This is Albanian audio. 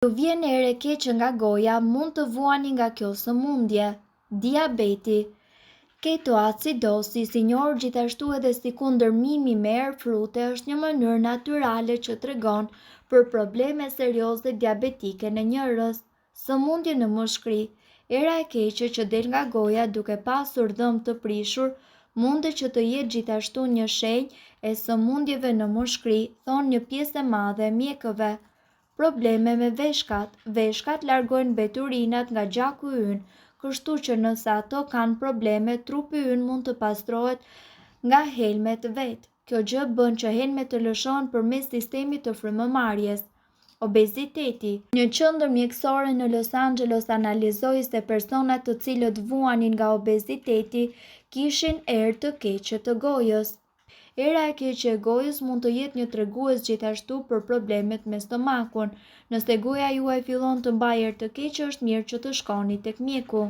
Ju vjen ere keqe nga goja, mund të vuani nga kjo sëmundje. Diabeti. Ketoacidosi, si njohur gjithashtu edhe si kundërmimi me erë frute, është një mënyrë natyrale që tregon për probleme serioze diabetike në njerëz. Sëmundje në moshkri. Era e keqe që del nga goja duke pasur dhëmbë të prishur, mundet që të jetë gjithashtu një shenjë e sëmundjeve në moshkri, thonë një pjesë e madhe e mjekëve. Probleme me veshkat. Veshkat largojnë mbeturinat nga gjaku ynë, kështu që nëse ato kanë probleme, trupi ynë mund të pastrohet nga helmet vetë. Kjo gjë bën që helmet të lëshohen përmes sistemit të frymëmarrjes. Obeziteti. Një qendër mjekësore në Los Angeles analizoi se personat të cilët vuanin nga obeziteti kishin erë të keqe të gojës. Era e keqe e gojës mund të jetë një tregues gjithashtu për problemet me stomakun. Nëse goja juaj fillon të mbajë erë të keqe, është mirë që të shkoni tek mjeku.